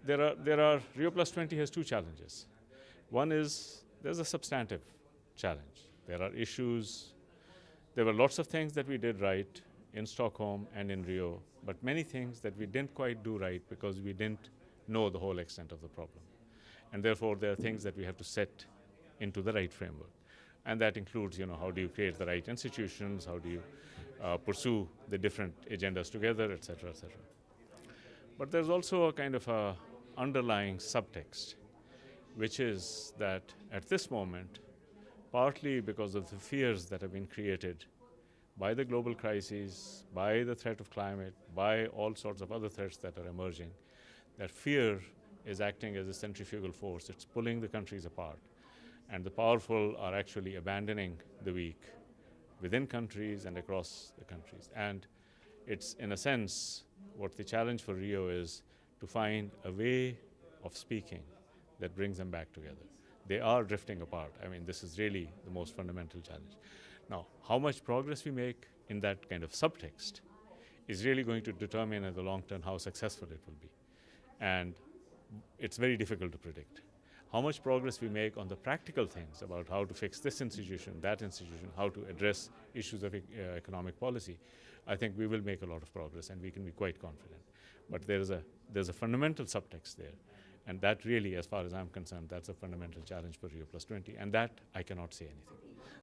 There are Rio Plus 20 has two challenges. One is there's a substantive challenge. There are issues. There were lots of things that we did right in Stockholm and in Rio, but many things that we didn't quite do right because we didn't know the whole extent of the problem. And therefore, there are things that we have to set into the right framework. And that includes, how do you create the right institutions, how do you pursue the different agendas together, et cetera, et cetera. But there's also a kind of a underlying subtext, which is that at this moment, partly because of the fears that have been created by the global crises, by the threat of climate, by all sorts of other threats that are emerging, that fear is acting as a centrifugal force. It's pulling the countries apart. And the powerful are actually abandoning the weak within countries and across the countries. And it's, in a sense, what the challenge for Rio is to find a way of speaking that brings them back together. They are drifting apart. I mean, this is really the most fundamental challenge. Now, how much progress we make in that kind of subtext is really going to determine in the long term how successful it will be. And it's very difficult to predict. How much progress we make on the practical things about how to fix this institution, that institution, how to address issues of economic policy, I think we will make a lot of progress and we can be quite confident. But there's a fundamental subtext there. And that really, as far as I'm concerned, that's a fundamental challenge for Rio Plus 20. And that I cannot say anything.